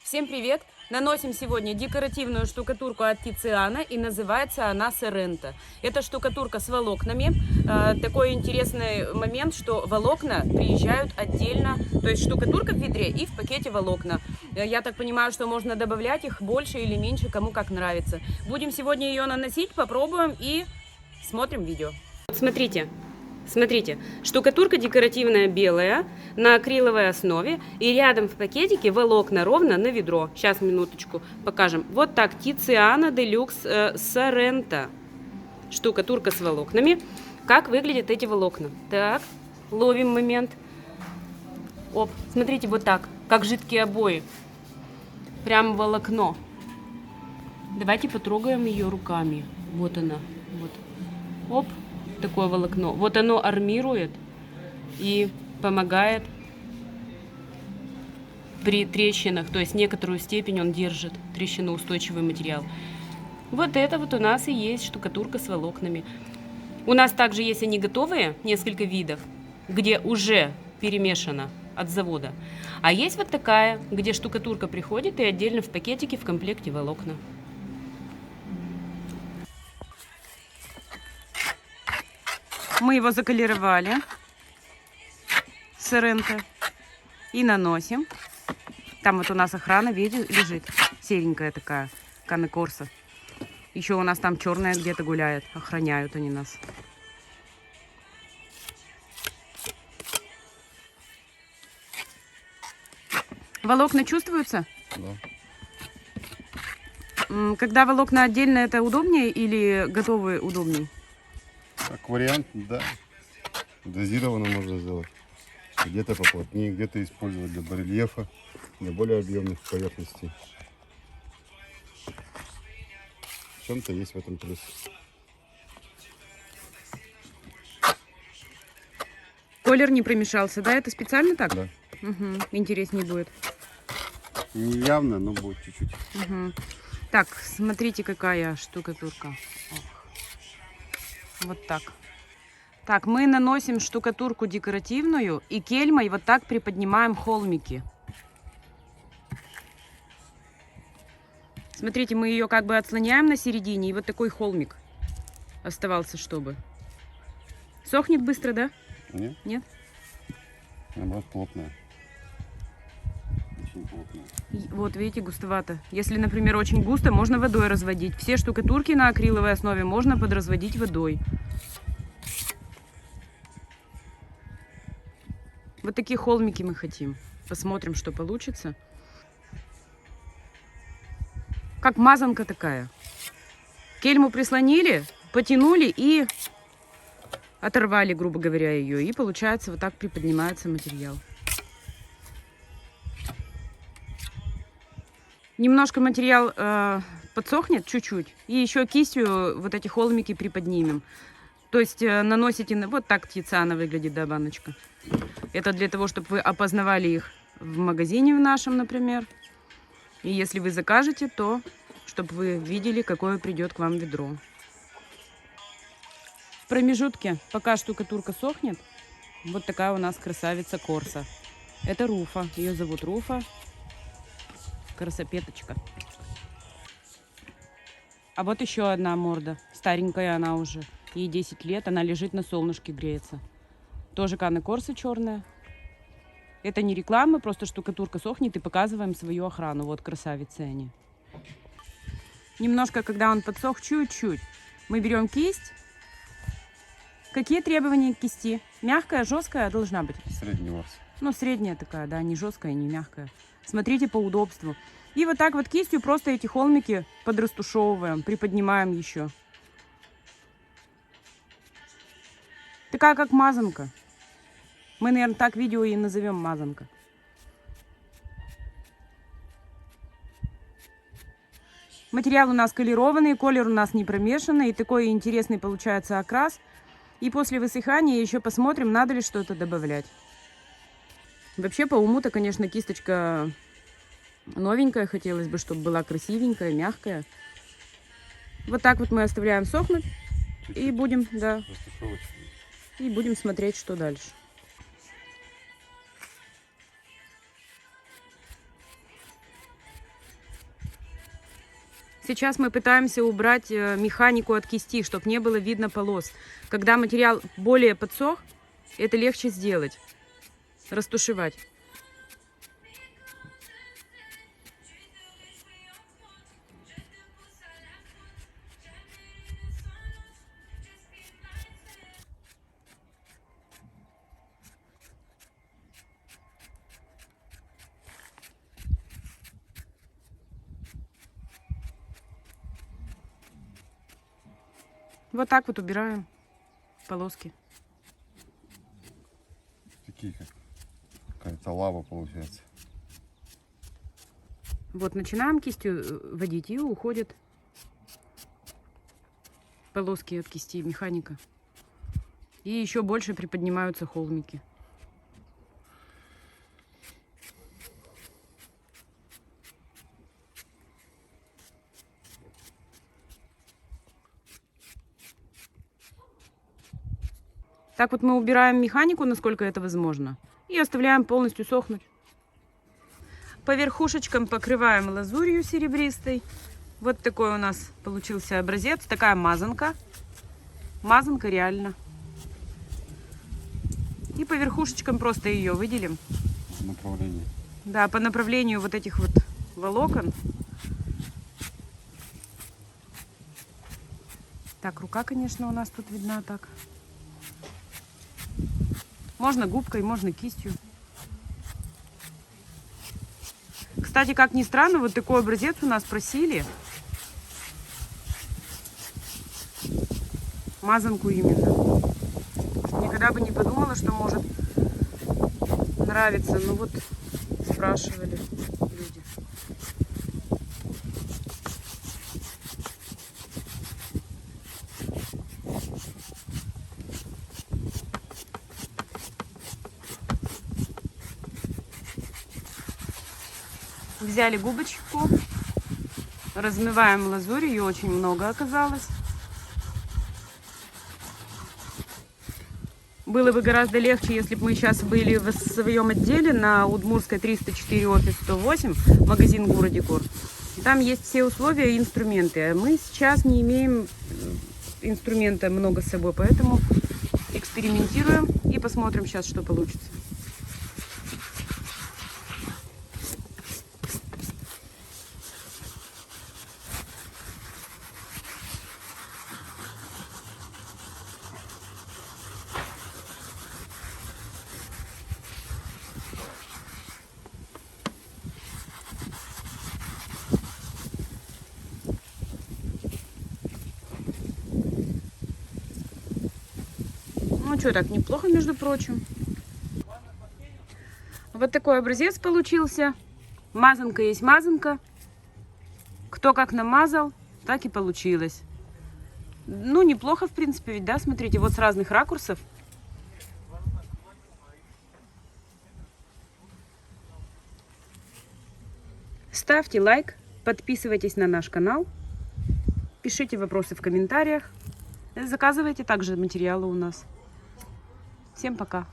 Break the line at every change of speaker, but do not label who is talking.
Всем привет! Наносим сегодня декоративную штукатурку от Тициана, и называется она Сорренто. Это штукатурка с волокнами. Такой интересный момент, что волокна приезжают отдельно, то есть штукатурка в ведре и в пакете волокна. Я так понимаю, что можно добавлять их больше или меньше, кому как нравится. Будем сегодня ее наносить, попробуем и смотрим видео. Смотрите, штукатурка декоративная белая на акриловой основе, и рядом в пакетике волокна ровно на ведро. Сейчас, минуточку, покажем. Вот так, Тициана Делюкс Сорренто. Штукатурка с волокнами. Как выглядят эти волокна? Так, ловим момент. Оп, смотрите, вот так, как жидкие обои. Прям волокно. Давайте потрогаем ее руками. Вот она, вот. Оп. Такое волокно. Вот оно армирует и помогает при трещинах, то есть некоторую степень он держит трещиноустойчивый материал. Вот это вот у нас и есть штукатурка с волокнами. У нас также есть они готовые, несколько видов, где уже перемешано от завода. А есть вот такая, где штукатурка приходит и отдельно в пакетике в комплекте волокна. Мы его заколеровали, Сорренто, и наносим. Там вот у нас охрана, видите, лежит, серенькая такая, Cane Corso. Еще у нас там черная где-то гуляет, охраняют они нас. Волокна чувствуются?
Да.
Когда волокна отдельно, это удобнее или готовые удобнее?
Как вариант, да. Дозированно можно сделать. Где-то поплотнее, где-то использовать для барельефа, для более объемных поверхностей. В чем-то есть в этом плюс.
Колер не промешался, да? Это специально так?
Да.
Угу. Интереснее будет.
Не явно, но будет чуть-чуть.
Угу. Так, смотрите, какая штукатурка. Ох. Вот так. Так, мы наносим штукатурку декоративную и кельмой вот так приподнимаем холмики. Смотрите, мы ее как бы отслоняем на середине, и вот такой холмик оставался, чтобы. Сохнет быстро, да?
Нет?
Нет?
Наоборот, плотная. Очень плотная.
Вот, видите, густовато. Если, например, очень густо, можно водой разводить. Все штукатурки на акриловой основе можно подразводить водой. Вот такие холмики мы хотим. Посмотрим, что получится. Как мазанка такая. Кельму прислонили, потянули и оторвали, грубо говоря, ее. И получается, вот так приподнимается материал. Немножко материал подсохнет, чуть-чуть. И еще кистью вот эти холмики приподнимем. То есть наносите, вот так Тициана выглядит, да, баночка. Это для того, чтобы вы опознавали их в магазине в нашем, например. И если вы закажете, то чтобы вы видели, какое придет к вам ведро. В промежутке, пока штукатурка сохнет, вот такая у нас красавица Корса. Это Руфа. Ее зовут Руфа. Красопеточка. А вот еще одна морда. Старенькая она уже. Ей 10 лет. Она лежит на солнышке, греется. Тоже Cane Corso черная. Это не реклама, просто штукатурка сохнет и показываем свою охрану. Вот красавицы они. Немножко, когда он подсох, чуть-чуть, мы берем кисть. Какие требования к кисти? Мягкая, жесткая должна быть?
Средний ворс.
Ну, средняя такая, да, не жесткая, не мягкая. Смотрите по удобству. И вот так вот кистью просто эти холмики подрастушевываем, приподнимаем еще. Такая как мазанка. Мы, наверное, так видео и назовем мазанка. Материал у нас колерованный, колер у нас не промешанный. И такой интересный получается окрас. И после высыхания еще посмотрим, надо ли что-то добавлять. Вообще, по уму-то, конечно, кисточка новенькая. Хотелось бы, чтобы была красивенькая, мягкая. Вот так вот мы оставляем сохнуть.
Чуть-чуть.
И будем, да,
Растушевочку.
и будем смотреть, что дальше. Сейчас мы пытаемся убрать механику от кисти, чтобы не было видно полос. Когда материал более подсох, это легче сделать. Растушевать. Вот так вот убираем полоски.
Такие как какая-то лава получается.
Вот начинаем кистью водить, и уходят полоски от кисти механика. И еще больше приподнимаются холмики. Так вот мы убираем механику, насколько это возможно, и оставляем полностью сохнуть. По верхушечкам покрываем лазурью серебристой. Вот такой у нас получился образец, такая мазанка. Мазанка реально. И по верхушечкам просто ее выделим.
Направление.
Да, по направлению вот этих вот волокон. Так, рука, конечно, у нас тут видна так. Можно губкой, можно кистью. Кстати, как ни странно, вот такой образец у нас просили. Мазанку именно. Никогда бы не подумала, что может нравиться. Ну вот, спрашивали люди. Взяли губочку, размываем лазурь, ее очень много оказалось. Было бы гораздо легче, если бы мы сейчас были в своем отделе на Удмуртской 304, офис 108, магазин Гуродекор. Там есть все условия и инструменты. А мы сейчас не имеем инструмента много с собой, поэтому экспериментируем и посмотрим сейчас, что получится. Ну что, так неплохо, между прочим. Вот такой образец получился. Мазанка есть мазанка. Кто как намазал, так и получилось. Ну, неплохо, в принципе, ведь, да, смотрите, вот с разных ракурсов. Ставьте лайк, подписывайтесь на наш канал, пишите вопросы в комментариях, заказывайте также материалы у нас. Всем пока!